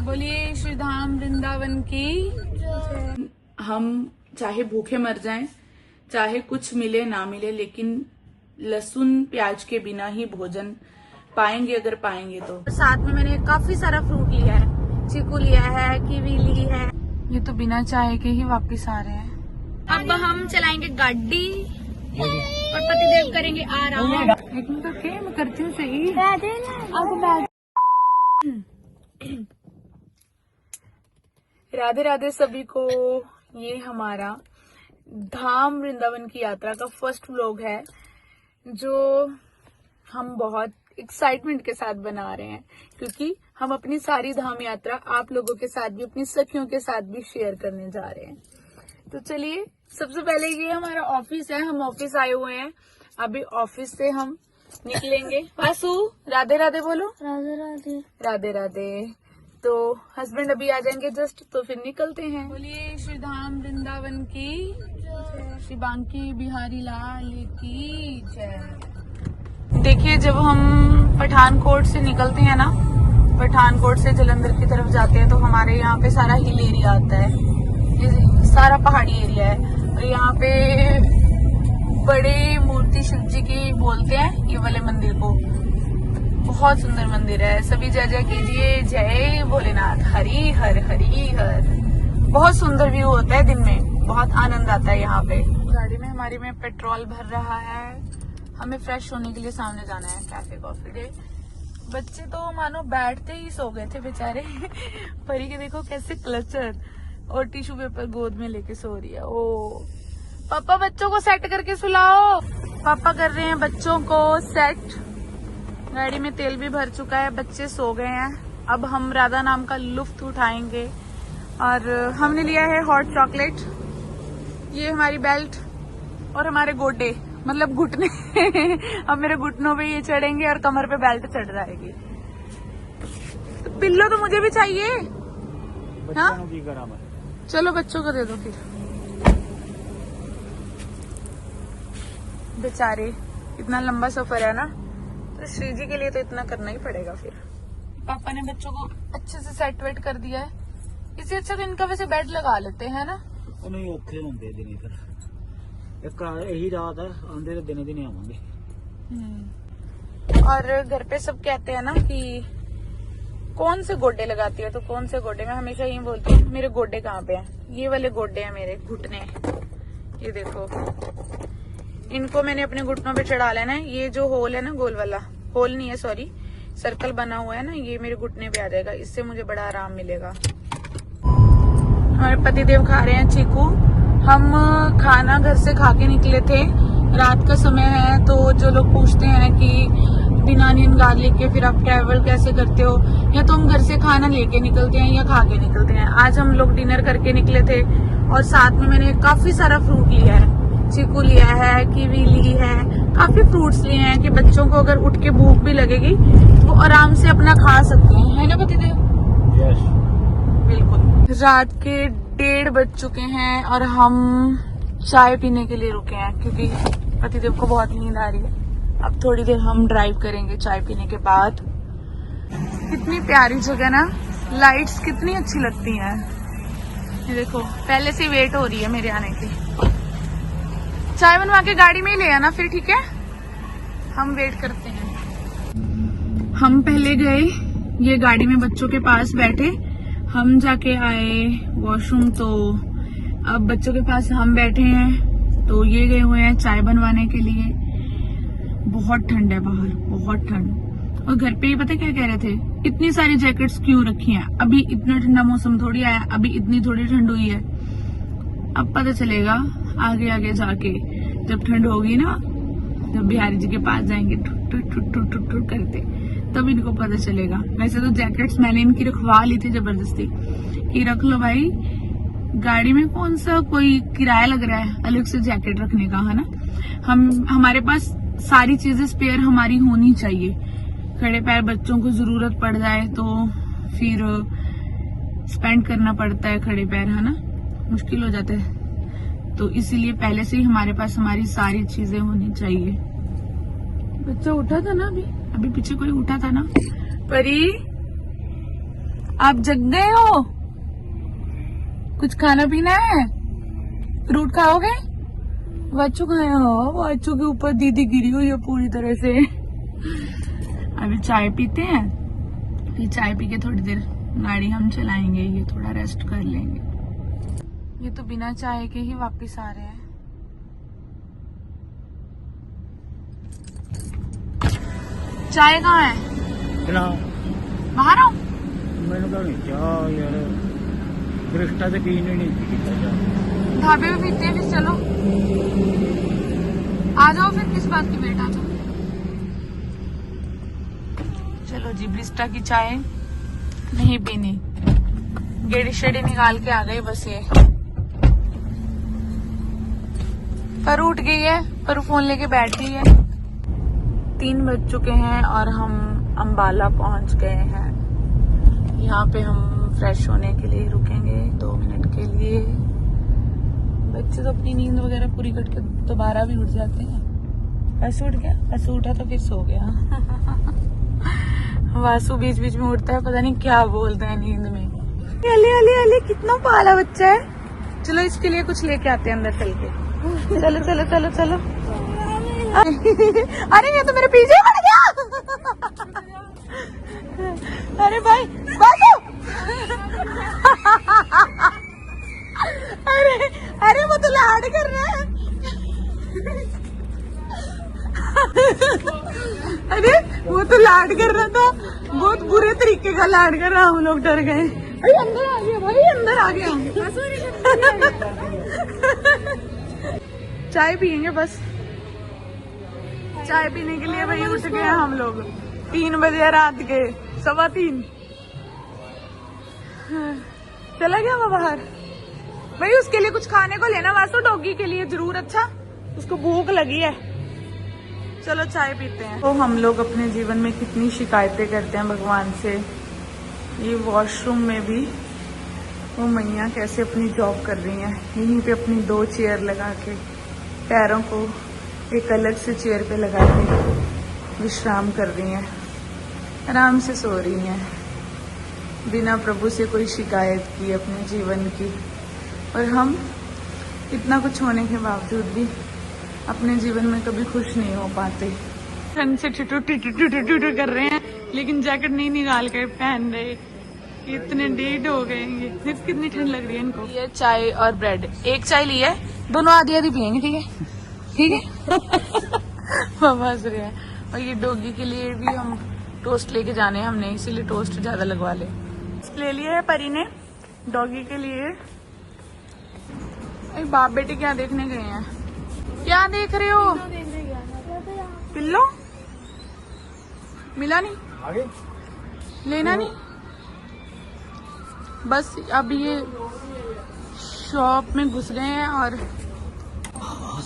बोलिए श्री धाम वृंदावन की। हम चाहे भूखे मर जाएं, चाहे कुछ मिले ना मिले, लेकिन लहसुन प्याज के बिना ही भोजन पाएंगे अगर पाएंगे तो। साथ में मैंने काफी सारा फ्रूट लिया है, चीकू लिया है, कीवी ली है। ये तो बिना चाय के ही वापस आ रहे हैं। अब हम चलाएंगे गाड़ी और पतिदेव करेंगे आराम। एक मिनट ओके, मैं करती हूँ सही। राधे राधे सभी को। ये हमारा धाम वृंदावन की यात्रा का फर्स्ट व्लॉग है, जो हम बहुत एक्साइटमेंट के साथ बना रहे हैं, क्योंकि हम अपनी सारी धाम यात्रा आप लोगों के साथ भी, अपनी सखियों के साथ भी शेयर करने जा रहे हैं। तो चलिए, सबसे पहले ये हमारा ऑफिस है, हम ऑफिस आए हुए हैं। अभी ऑफिस से हम निकलेंगे। वासु राधे राधे बोलो। राधे राधे। राधे राधे। तो हस्बैंड अभी आ जाएंगे जस्ट, तो फिर निकलते हैं। बोलिए श्री धाम वृंदावन की, श्री बांकी बिहारी लाल की जय। देखिए, जब हम पठानकोट से निकलते हैं ना, पठानकोट से जलंधर की तरफ जाते हैं, तो हमारे यहाँ पे सारा हिल एरिया आता है, ये सारा पहाड़ी एरिया है। और यहाँ पे बड़े मूर्ति शिव जी की बोलते हैं ये वाले मंदिर को। बहुत सुंदर मंदिर है। सभी जय जय कीजिए, जय भोलेनाथ, हरि हर हरि हर। बहुत सुंदर व्यू होता है दिन में, बहुत आनंद आता है यहाँ पे। गाड़ी में हमारी में पेट्रोल भर रहा है। हमें फ्रेश होने के लिए सामने जाना है कैफे कॉफी डे। बच्चे तो मानो बैठते ही सो गए थे बेचारे। परी के देखो कैसे क्लचर और टिश्यू पेपर गोद में लेके सो रही है। ओ पापा, बच्चों को सेट करके सुलाओ। पापा कर रहे हैं बच्चों को सेट। गाड़ी में तेल भी भर चुका है, बच्चे सो गए हैं। अब हम राधा नाम का लुत्फ उठाएंगे। और हमने लिया है हॉट चॉकलेट। ये हमारी बेल्ट और हमारे गोटे, मतलब घुटने। अब मेरे घुटनों पे ये चढ़ेंगे और कमर पे बेल्ट चढ़ जाएगी। तो पिल्लो तो मुझे भी चाहिए। हाँ चलो, बच्चों को दे दो फिर। बेचारे, इतना लंबा सफर है ना, तो श्री जी के लिए तो इतना करना ही पड़ेगा। फिर पापा ने बच्चों को अच्छे से सेट वेट कर दिया है। इससे अच्छा तो इनका वैसे बेड लगा लेते हैं ना। नहीं औखे होंगे दिन, फिर एक यही रात है, आंधे तो दिन दिन आवांगे। और घर पे सब कहते हैं ना कि कौन से गोडे लगाती है, तो कौन से गोडे, मैं हमेशा यही बोलती हूँ मेरे गोडे कहाँ पे हैं। ये वाले गोडे हैं मेरे घुटने, ये देखो। इनको मैंने अपने घुटनों पे चढ़ा लेना है। ये जो होल है ना, गोल वाला होल नहीं है, सॉरी, सर्कल बना हुआ है ना, ये मेरे घुटने पे आ जाएगा। इससे मुझे बड़ा आराम मिलेगा। हमारे पतिदेव खा रहे हैं चीकू। हम खाना घर से खा के निकले थे, रात का समय है। तो जो लोग पूछते हैं कि बिना अनियन गार्लिक के फिर आप ट्रैवल कैसे करते हो, या तो हम घर से खाना लेके निकलते हैं या खा के निकलते हैं। आज हम लोग डिनर करके निकले थे, और साथ में मैंने काफी सारा फ्रूट लिया है, चीकू लिया है, कीवी ली है, काफी फ्रूट्स लिए हैं कि बच्चों को अगर उठ के भूख भी लगेगी तो वो आराम से अपना खा सकते हैं, है ना पतिदेव? यस बिल्कुल। रात के 1:30 बज चुके हैं और हम चाय पीने के लिए रुके हैं, क्योंकि पतिदेव को बहुत नींद आ रही है। अब थोड़ी देर हम ड्राइव करेंगे चाय पीने के बाद। कितनी प्यारी जगह ना, लाइट्स कितनी अच्छी लगती हैं। ये देखो, पहले से वेट हो रही है मेरे आने की। चाय बनवा के गाड़ी में ही ले आना फिर, ठीक है? हम वेट करते हैं। हम पहले गए ये गाड़ी में, बच्चों के पास बैठे, हम जाके आए वॉशरूम। तो अब बच्चों के पास हम बैठे हैं, तो ये गए हुए हैं चाय बनवाने के लिए। बहुत ठंड है बाहर, बहुत ठंड। और घर पे ही पता क्या कह रहे थे, इतनी सारी जैकेट्स क्यों रखी हैं, अभी इतना ठंडा मौसम थोड़ी आया, अभी इतनी थोड़ी ठंड हुई है। अब पता चलेगा आगे आगे जाके, जब ठंड होगी ना, जब बिहारी जी के पास जाएंगे ठुट ठुट ठुट ठुट ठुट करते, तब इनको पता चलेगा। वैसे तो जैकेट्स मैंने इनकी रखवा ली थी जबरदस्ती कि रख लो भाई, गाड़ी में कौन सा कोई किराया लग रहा है अलग से जैकेट रखने का, है ना। हमारे पास सारी चीजें स्पेयर हमारी होनी चाहिए। खड़े पैर बच्चों को जरूरत पड़ जाए तो फिर स्पेंड करना पड़ता है, खड़े पैर, है ना, मुश्किल हो जाता है। तो इसीलिए पहले से ही हमारे पास हमारी सारी चीजें होनी चाहिए। बच्चा उठा था ना, अभी पीछे कोई उठा था ना। परी आप जग गए हो? कुछ खाना पीना है? फ्रूट खाओगे? वाचू खाया हो? वाचू के ऊपर दीदी गिरी हुई है पूरी तरह से। अभी चाय पीते हैं, फिर चाय पी के थोड़ी देर गाड़ी हम चलाएंगे, ये थोड़ा रेस्ट कर लेंगे। ये तो बिना चाय के ही वापस आ रहे हैं। चाय कहाँ है? बाहर आओ। मैंने कहा नहीं चाह यार, बरिस्टा से पीने नहीं पीता। ढाबे पे पीते हैं, फिर चलो आ जाओ, फिर किस बात की वेट, आ जाओ। चलो जी, ब्रिस्टा की चाय नहीं पीनी, गेड़ी शेड़ी निकाल के आ गई बस। ये पर उठ गई है, पर फोन लेके बैठ गई है। 3 बज चुके हैं और हम अंबाला पहुंच गए हैं। यहाँ पे हम फ्रेश होने के लिए रुकेंगे 2 मिनट के लिए। बच्चे तो अपनी नींद वगैरह पूरी करके दोबारा भी उठ जाते हैं। वासु उठ गया? वासु उठा तो फिर सो गया। वासु बीच बीच में उठता है, पता नहीं क्या बोलता है नींद में। अले अले अले, कितना पाला बच्चा है। चलो इसके लिए कुछ लेके आते हैं अंदर चल के। चलो चलो चलो चलो। अरे ये तो मेरे पीछे पड़ गया। अरे भाई वासु। अरे अरे वो तो लाड कर रहा है। अरे वो तो लाड कर रहा था, बहुत बुरे तरीके का लाड कर रहा। हम लोग डर गए। अरे अंदर आ गया भाई, अंदर आ गया। चाय पियेंगे बस। चाय पीने के लिए भाई उठ गए हम लोग 3 बजे रात के 3:15। चला गया वो बाहर। भाई उसके लिए कुछ खाने को लेना वासु, डॉगी के लिए जरूर। अच्छा उसको भूख लगी है। चलो चाय पीते हैं। तो हम लोग अपने जीवन में कितनी शिकायतें करते हैं भगवान से। ये वॉशरूम में भी वो मैया कैसे अपनी जॉब कर रही हैं। यहीं पे अपनी 2 चेयर लगा के, पैरों को एक अलग से चेयर पे लगा के विश्राम कर रही हैं, आराम से सो रही हैं, बिना प्रभु से कोई शिकायत की अपने जीवन की। और हम इतना कुछ होने के बावजूद भी अपने जीवन में कभी खुश नहीं हो पाते। ठंड से ठिठुर कर रहे हैं, लेकिन जैकेट नहीं निकाल कर पहन रहे। इतने डेढ़ हो गए ये। कितनी ठंड लग रही है इनको। ये चाय और ब्रेड, एक चाय ली है, दोनों आधी आधी पियेंगे। ठीक है ठीक है। बाबा हंस रहे हैं। और ये डॉगी के लिए भी हम टोस्ट लेके जाने हैं हमने, इसीलिए टोस्ट ज्यादा लगवा ले लिए है परी ने डॉगी के लिए। बाप बेटे क्या देखने गए हैं? क्या देख रहे हो? पिल्लो मिला नहीं, आगे लेना नहीं। बस अब ये शॉप में घुस गए हैं और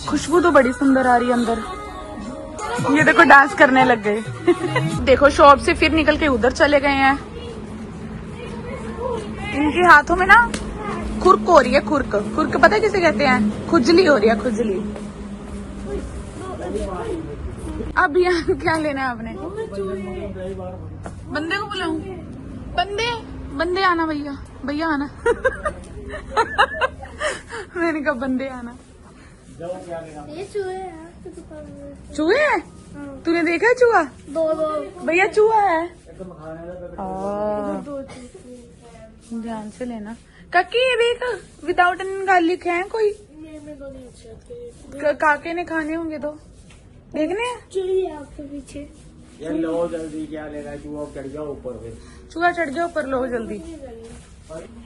खुशबू तो बड़ी सुंदर आ रही है अंदर। ये देखो डांस करने लग गए। देखो शॉप से फिर निकल के उधर चले गए हैं। इनके हाथों में ना खुरक हो रही है। खुरक खुरक पता है किसे कहते हैं? खुजली हो रही है, खुजली। अब यहाँ क्या लेना है आपने? बंदे को बुलाऊं? बंदे बंदे आना, भैया भैया आना। मैंने कहा बंदे आना। ये चूहे हैं। चूहे है? तूने देखा चूहा? 2 भैया चूहा है। ध्यान से लेना। काकी ये देख, विदाउट एन गार्लिक है कोई? काके ने खाने होंगे तो देखने हैं। चलिए आपके पीछे। ये लो जल्दी, क्या लेना है? चूहा चढ़ गया ऊपर पे। चूहा चढ़ गया ऊपर, लो जल्दी।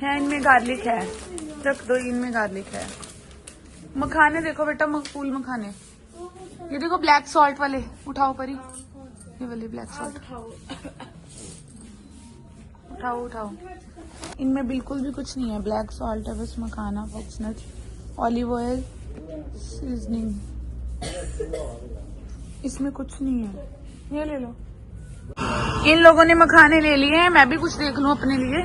है इनमें गार्लिक है, रख दो। इनमें गार्लिक है। मखाने देखो बेटा, मकबूल मखाने। ये देखो ब्लैक सॉल्ट वाले, उठाओ परी। ये वाले ब्लैक सॉल्ट उठाओ उठाओ। इनमें बिल्कुल भी कुछ नहीं है, ब्लैक सॉल्ट है बस, मखाना, फॉक्सनट, ऑलिव ऑयल, सीजनिंग। इसमें कुछ नहीं है। ये ले लो। इन लोगों ने मखाने ले लिए हैं, मैं भी कुछ देख लूं अपने लिए।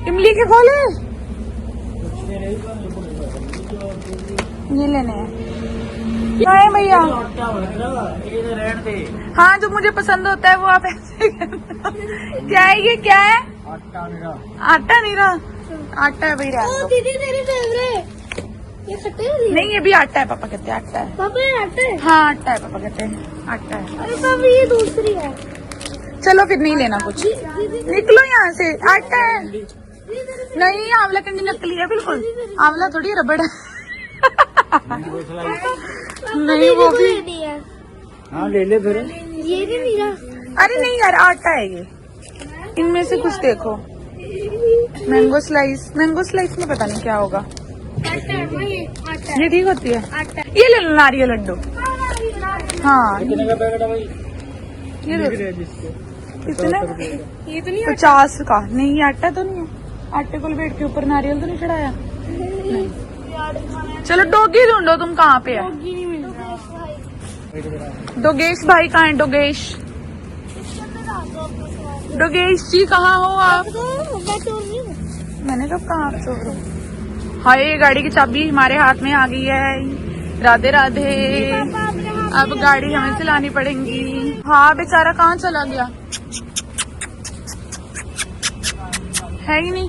इमली के फल ये लेने हैं। है भैया? आटा होगा ये तो रहने दे। हाँ, जो मुझे पसंद होता है वो आप ऐसे करना। क्या है ये, क्या है? आटा मेरा आटा नहीं रहा, आटा है भैया। ओ दीदी तेरी फेवरेट ये खट्टे वाली नहीं, ये भी आटा है, पापा कहते हैं आटा है। पापा ये आटे है। हाँ आटा है, पापा कहते हैं आटा है। अरे पापा ये दूसरी है। चलो फिर नहीं लेना कुछ, दीदी निकलो यहाँ से। आटा है नहीं, आंवला कंडी नकली है बिल्कुल, आंवला थोड़ी रबड़ है। नहीं वो भी, लेनी है। हाँ ले ले फिर। ये नहीं मेरा। अरे नहीं यार, आटा है ये। इनमें से कुछ देखो। मैंगो स्लाइस, मैंगो स्लाइस में पता नहीं क्या होगा। आटा है ये आटा ये ठीक होती है। आटा ये ले लो नारियल लड्डू। हाँ कितने का पैकेट है भाई? ये देखो कितना, ये तो नहीं 50 का। नहीं ये आटा तो नहीं है, आटे को लपेट के ऊपर नारियल तो नहीं चढ़ाया। चलो डोगी ढूंढो, तुम कहाँ पे है? नहीं मिल रहा। डोगेश भाई कहाँ है? डोगेश, डोगेश जी कहाँ हो आप? मैंने कब कहा आप चोर हो? हाय, गाड़ी की चाबी हमारे हाथ में आ गई है। राधे राधे। अब गाड़ी हमें चलानी पड़ेगी। हाँ बेचारा कहाँ चला गया है ही नहीं।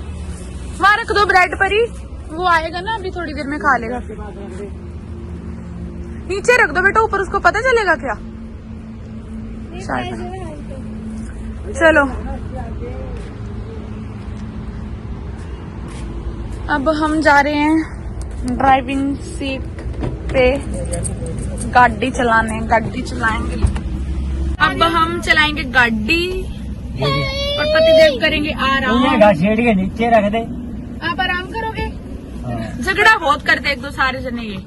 वहाँ रख दो ब्रेड पर ही, वो आएगा ना अभी थोड़ी देर में खा लेगा। फिर नीचे रख दो बेटा, ऊपर उसको पता चलेगा क्या? शायद नहीं। चलो अब हम जा रहे हैं ड्राइविंग सीट पे गाड़ी चलाने। गाड़ी चलाएंगे, अब हम चलाएंगे गाड़ी और पतिदेव करेंगे आराम। शेड के नीचे रख दे। आप आराम करोगे? झगड़ा बहुत करते एक दो सारे जने, ये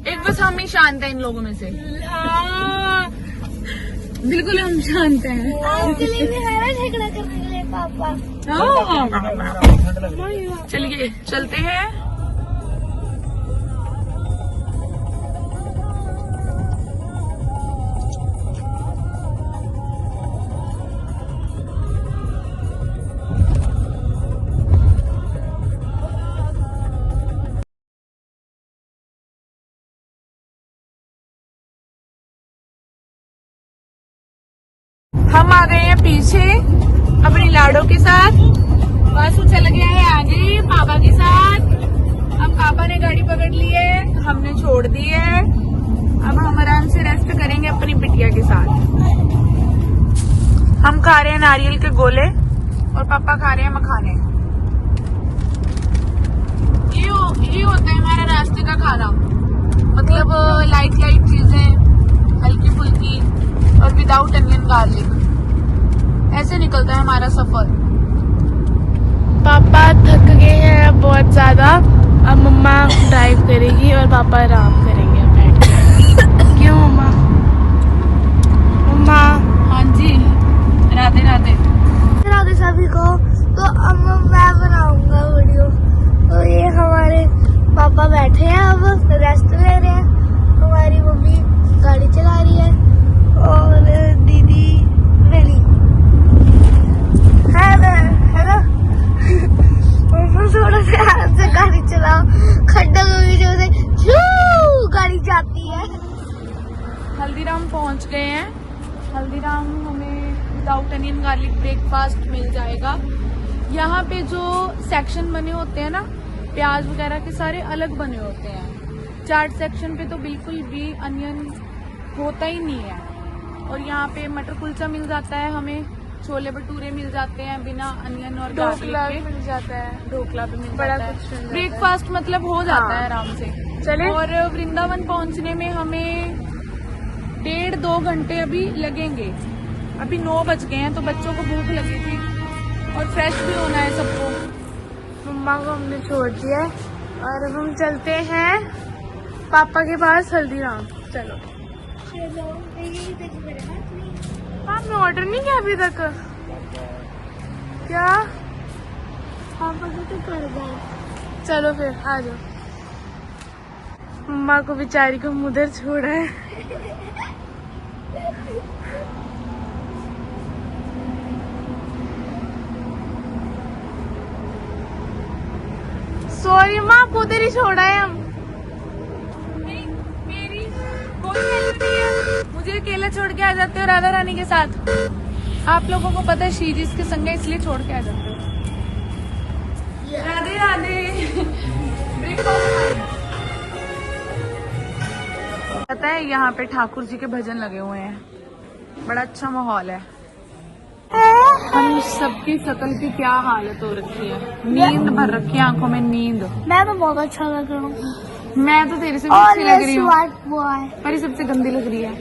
एक बस हम ही शांत है इन लोगों में से। बिल्कुल हम शांत हैं। झगड़ा करने के लिए पापा। चलिए चलते हैं। हम आ गए हैं पीछे अपनी लाडो के साथ। वासु चल गया है आगे पापा के साथ। अब पापा ने गाड़ी पकड़ ली है, हमने छोड़ दी है। अब हम आराम से रेस्ट करेंगे अपनी बिटिया के साथ। हम खा रहे हैं नारियल के गोले और पापा खा रहे हैं मखाने। ये होता है हमारा रास्ते का खाना, मतलब लाइट लाइट चीजें, हल्की फुल्की और विदाउट अनियन गार्लिक। ऐसे निकलता है हमारा सफर। पापा थक गए हैं अब बहुत ज्यादा। अब मम्मा ड्राइव करेगी और पापा आराम करेंगे बैठ के। क्यों मम्मा? मम्मा हाँ जी, राधे राधे। राधे सभी को। तो अब मैं बनाऊंगा वीडियो। तो ये हमारे पापा बैठे हैं, अब रेस्ट ले रहे हैं। हमारी मम्मी गाड़ी चला रही है और दीदी रेडी है ना? थोड़ा सा आराम से गाड़ी चलाओ, खड्डा की वजह से गाड़ी जाती है। हल्दीराम पहुंच गए हैं। हल्दीराम हमें विदाउट अनियन गार्लिक ब्रेकफास्ट मिल जाएगा। यहाँ पे जो सेक्शन बने होते हैं ना, प्याज वगैरह के सारे अलग बने होते हैं। चाट सेक्शन पे तो बिल्कुल भी अनियन होता ही नहीं है। और यहाँ पे मटर कुलचा मिल जाता है हमें, छोले भटूरे मिल जाते हैं बिना अनियन और ढोकला गार्लिक के। मिल जाता है, ढोकला भी मिल बड़ा जाता कुछ मिल है। जाता है। ब्रेकफास्ट मतलब हो जाता हाँ। है आराम से। चले। और वृंदावन पहुंचने में हमें 1.5-2 घंटे अभी लगेंगे। अभी 9 बज गए हैं, तो बच्चों को भूख लगी थी और फ्रेश भी होना है सबको। मम्मा को हमने छोड़ दिया है और अब हम चलते हैं पापा के पास हल्दीराम। चलो। आपने ऑर्डर नहीं किया अभी तक? क्या? पापा तो कर गए। चलो फिर आ जाओ। मम्मा को बेचारी को उधर छोड़ा है। सॉरी माँ, आपको उधर ही छोड़ा है हम। मेरी कोई अकेला छोड़ के आ जाते हो राधा रानी के साथ? आप लोगों को पता है शी जिसके संग है इसलिए छोड़ के आ जाते हो। राधे राधे। पता है यहाँ पे ठाकुर जी के भजन लगे हुए हैं, बड़ा अच्छा माहौल है। हम सबकी शकल की क्या हालत हो रखी है, नींद भर रखी है आंखों में, नींद। मैं तो बहुत अच्छा लग रहा हूँ। मैं तो तेरे से भी अच्छी लग रही हूँ, बॉय परी सबसे गंदी लग रही है।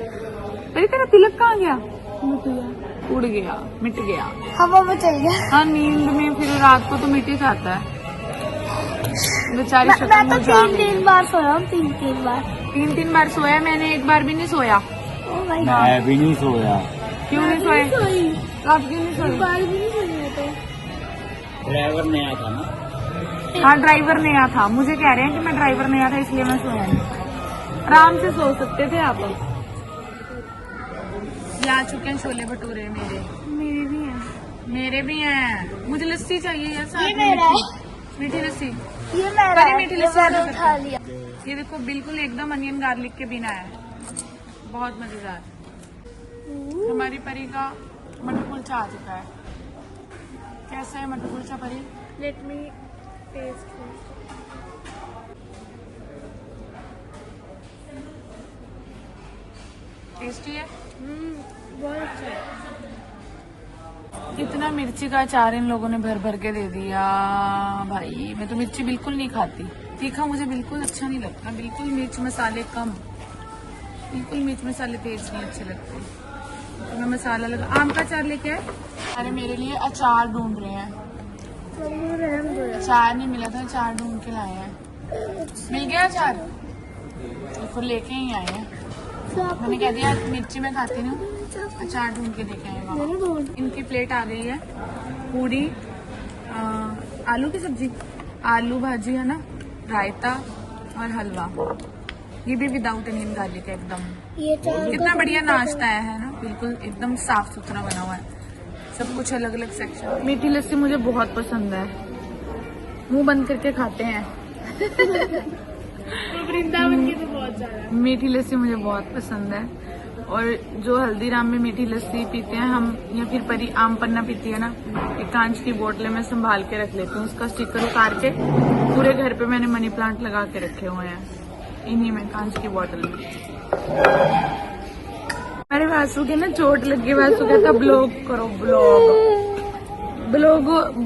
परी तेरा तिलक कहाँ गया? उड़ गया, मिट गया। हवा में चल गया। हाँ नींद में फिर रात को तो मिट ही जाता है बेचारी शक्ल। मैं तो तीन बार सोया हूँ, तीन बार सोया। मैंने एक बार भी नहीं सोया। Oh my God। मैं भी नहीं सोया। क्यों नहीं सोए? आप क्यों नहीं सोए? बार भी नहीं सोई मैं तो। ड्राइवर नया था ना। हाँ ड्राइवर नया था, मुझे कह रहे हैं कि मैं ड्राइवर नया था इसलिए मैं सोया नहीं। आराम से सो सकते थे आप। ये आ चुके हैं छोले भटूरे मेरे। मेरी भी है। मेरे भी हैं। मुझे लस्सी चाहिए यार साथ ये में, मेरा है। मीठी लस्सी। ये मेरा परी है, मीठी ये लस्सी मैंने ऑर्डर उठा करते लिया। ये देखो बिल्कुल एकदम अनियन गार्लिक के बिना है, बहुत मजेदार। हमारी परी का मटर कुलचा आ चुका है। कैसा है मटर कुलचा परी? Let me test. टेस्टी है। बहुत अच्छा है। इतना मिर्ची का अचार इन लोगों ने भर भर के दे दिया भाई। मैं तो मिर्ची बिल्कुल नहीं खाती, तीखा मुझे बिल्कुल अच्छा नहीं लगता, बिल्कुल मिर्च मसाले कम, बिल्कुल मिर्च मसाले तेज नहीं अच्छे लगते। तो मैं मसाला लगा। आम का अचार लेके आए। अरे मेरे लिए अचार ढूंढ रहे हैं, अचार नहीं मिला था, अचार ढूंढ के लाए हैं। मिल गया अचार, तो लेके ही आए हैं। मैंने कह दिया मिर्ची में खाती नहीं हूँ, अचार ढूंढ के लेके आए वहाँ। इनकी प्लेट आ गई है, पूरी आलू की सब्जी, आलू भाजी है ना, रायता और हलवा। ये भी विदाउट अनियन गार्लिक है एकदम। ये कितना बढ़िया नाश्ता है ना, बिल्कुल एकदम साफ सुथरा बना हुआ है, सब कुछ अलग अलग सेक्शन। मीठी लस्सी मुझे बहुत पसंद है, मुंह बंद करके खाते हैं। वृंदावन की तो बहुत ज्यादा। मीठी लस्सी मुझे बहुत पसंद है। और जो हल्दीराम में मीठी लस्सी पीते हैं हम, या फिर परी आम पन्ना पीती है ना, एक कांच की बोतल में संभाल के रख लेती हूँ। उसका स्टिकर उतार के पूरे घर पे मैंने मनी प्लांट लगा के रखे हुए हैं, इन्हीं में कांच की बोतल में। मेरे वासु के ना चोट लग गई, वासु कहता ब्लॉग करो,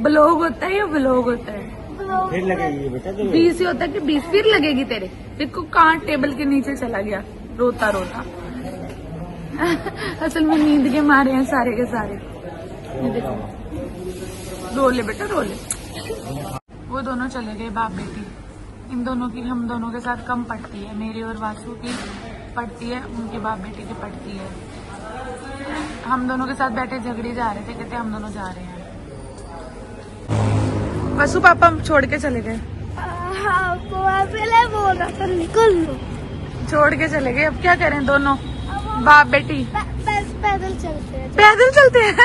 ब्लॉग होता है या ब्लॉग होता है? फिर लगेगी बेटा। 20 ही होता है कि 20 फिर लगेगी तेरे? देखो कहाँ टेबल के नीचे चला गया रोता रोता। असल में नींद के मारे हैं सारे के सारे। ये देखो, रो ले बेटा रो ले। वो दोनों चले गए बाप बेटी। इन दोनों की हम दोनों के साथ कम पड़ती है, मेरी और वासु की पड़ती है, उनके बाप बेटी की पड़ती है। हम दोनों के साथ बैठे झगड़े जा रहे थे, कहते हम दोनों जा रहे हैं। वासु पापा छोड़ के चले गए। हाँ, पहले बोल रहा था निकल लो। छोड़ के चले गए, अब क्या करें दोनों बाप बेटी। पैदल चलते हैं। पैदल चलते हैं।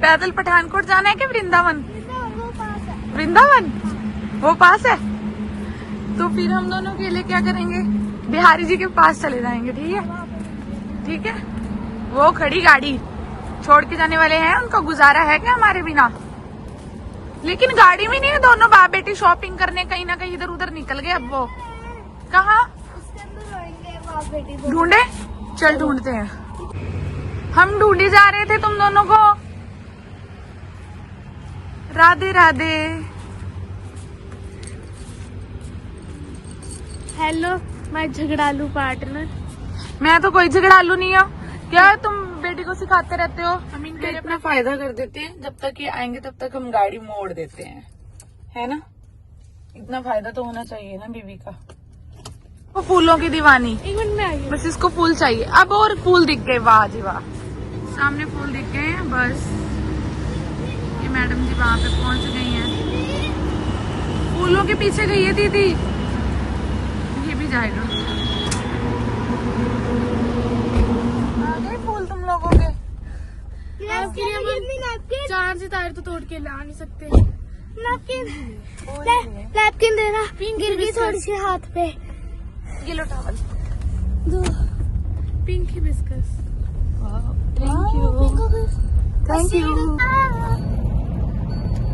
पैदल पठानकोट जाना है कि वृंदावन? वो पास है। वृंदावन वो पास है, तो फिर हम दोनों के लिए क्या करेंगे, बिहारी जी के पास चले जाएंगे। ठीक है ठीक है। वो खड़ी गाड़ी छोड़ के जाने वाले हैं, उनका गुजारा है क्या हमारे बिना? लेकिन गाड़ी में नहीं है, दोनों बाप बेटी शॉपिंग करने कहीं ना कहीं इधर उधर निकल गए। अब वो कहाँ उसके अंदर रहेंगे बाप बेटी दोनों। ढूंढे? चल ढूंढते हैं। हम ढूंढे जा रहे थे तुम दोनों को। राधे राधे। हेलो माय झगड़ालू पार्टनर। मैं तो कोई झगड़ालू नहीं हूँ। क्या तुम बेटी को सिखाते रहते हो? हम इनका इतना फायदा कर देते हैं, जब तक ये आएंगे तब तक हम गाड़ी मोड़ देते हैं, है ना? इतना फायदा तो होना चाहिए ना बीवी का। वो फूलों की दीवानी, एक मिनट में आई। बस इसको फूल चाहिए। अब और फूल दिख गए, वाह जी वाह, सामने फूल दिख गए हैं। बस ये मैडम जी वहां पे पहुंच गई हैं, फूलों के पीछे गई है दीदी। ये भी जाएगा। आ गए फूल तुम लोगों के। चार सितारे तो तोड़ के ला नहीं सकते। नैपकिन देना, गिर गई थोड़ी सी हाथ पे। ये लो टॉवल। दो पिंक बिस्कस। Thank you.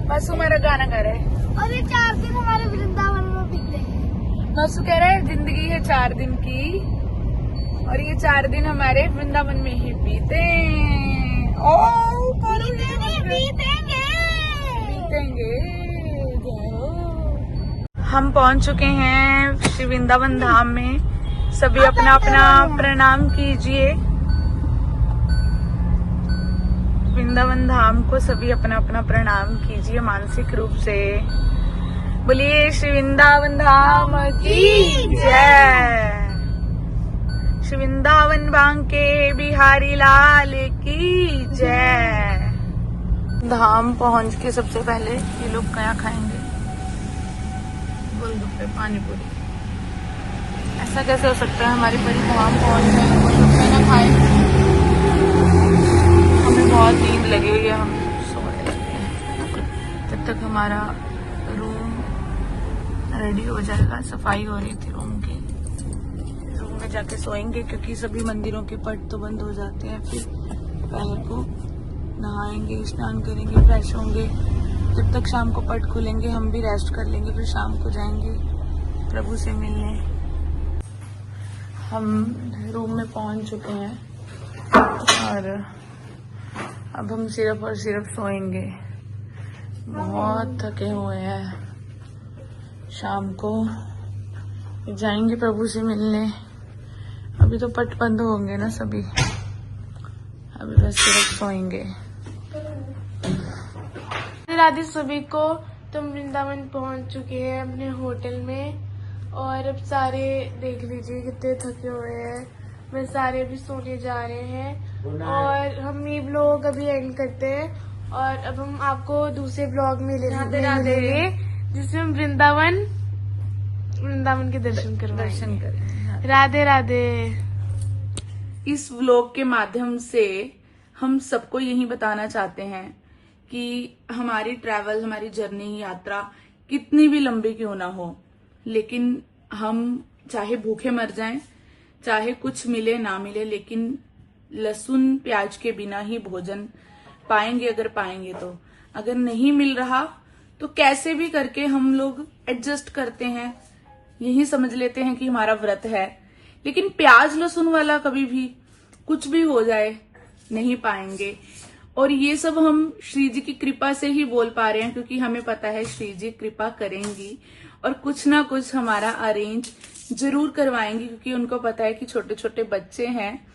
बस हमारा गाना गा रहा है और ये 4 दिन हमारे वृंदावन में बीते हैं। नसु कह रहा है जिंदगी है 4 दिन की और ये 4 दिन हमारे वृंदावन में ही बीते। बीतेंगे। हम पहुंच चुके हैं श्री वृंदावन धाम में। सभी अपना अपना प्रणाम कीजिए। वृंदावन धाम को सभी अपना अपना प्रणाम कीजिए मानसिक रूप से। बोलिए श्री वृंदावन धाम की जय। श्री वृंदावन बांके बिहारी लाल की जय। धाम पहुंच के सबसे पहले ये लोग क्या खाएंगे? गोलगप्पे, पानी पूरी। ऐसा कैसे हो सकता है हमारी परी धाम पहुंच जाए गोलगप्पे ना खाए? हमें बहुत नींद लगी हुई है, हम सोने लगे हैं। जब तक हमारा रूम रेडी हो जाएगा, सफाई हो रही थी रूम की, रूम में जाके सोएंगे क्योंकि सभी मंदिरों के पट तो बंद हो जाते हैं। फिर दोपहर को नहाएंगे, स्नान करेंगे, फ्रेश होंगे। जब तक शाम को पट खुलेंगे हम भी रेस्ट कर लेंगे, फिर शाम को जाएंगे प्रभु से मिलने। हम रूम में पहुंच चुके हैं और अब हम सिर्फ और सिर्फ सोएंगे। बहुत थके हुए हैं। शाम को जाएंगे प्रभु से मिलने। अभी तो पट बंद होंगे ना सभी, अभी बस सिर्फ सोएंगे। राधे सभी को। तुम वृंदावन पहुंच चुके हैं अपने होटल में और अब सारे देख लीजिए कितने थके हुए हैं। मैं सारे भी सोने जा रहे हैं और हम ये ब्लॉग अभी एंड करते हैं और अब हम आपको दूसरे ब्लॉग में मिलेंगे जिसमें हम वृंदावन के दर्शन करें। राधे राधे। इस व्लॉग के माध्यम से हम सबको यही बताना चाहते हैं कि हमारी ट्रैवल, हमारी जर्नी, यात्रा कितनी भी लंबी क्यों ना हो, लेकिन हम चाहे भूखे मर जाएं, चाहे कुछ मिले ना मिले, लेकिन लहसुन प्याज के बिना ही भोजन पाएंगे अगर पाएंगे तो। अगर नहीं मिल रहा तो कैसे भी करके हम लोग एडजस्ट करते हैं, यही समझ लेते हैं कि हमारा व्रत है। लेकिन प्याज लहसुन वाला कभी भी कुछ भी हो जाए नहीं पाएंगे। और ये सब हम श्री जी की कृपा से ही बोल पा रहे हैं क्योंकि हमें पता है श्री जी कृपा करेंगी और कुछ ना कुछ हमारा अरेंज जरूर करवाएंगी, क्योंकि उनको पता है कि छोटे छोटे बच्चे हैं।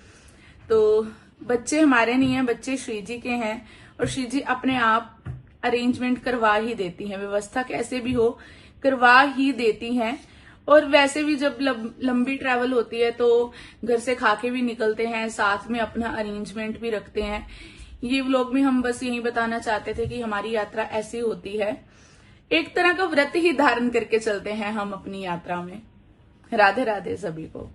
तो बच्चे हमारे नहीं हैं, बच्चे श्री जी के हैं और श्री जी अपने आप अरेंजमेंट करवा ही देती हैं। व्यवस्था कैसे भी हो करवा ही देती हैं। और वैसे भी जब लंबी ट्रैवल होती है तो घर से खा के भी निकलते हैं, साथ में अपना अरेंजमेंट भी रखते हैं। ये व्लॉग में हम बस यही बताना चाहते थे कि हमारी यात्रा ऐसी होती है। एक तरह का व्रत ही धारण करके चलते हैं हम अपनी यात्रा में। राधे राधे सभी को।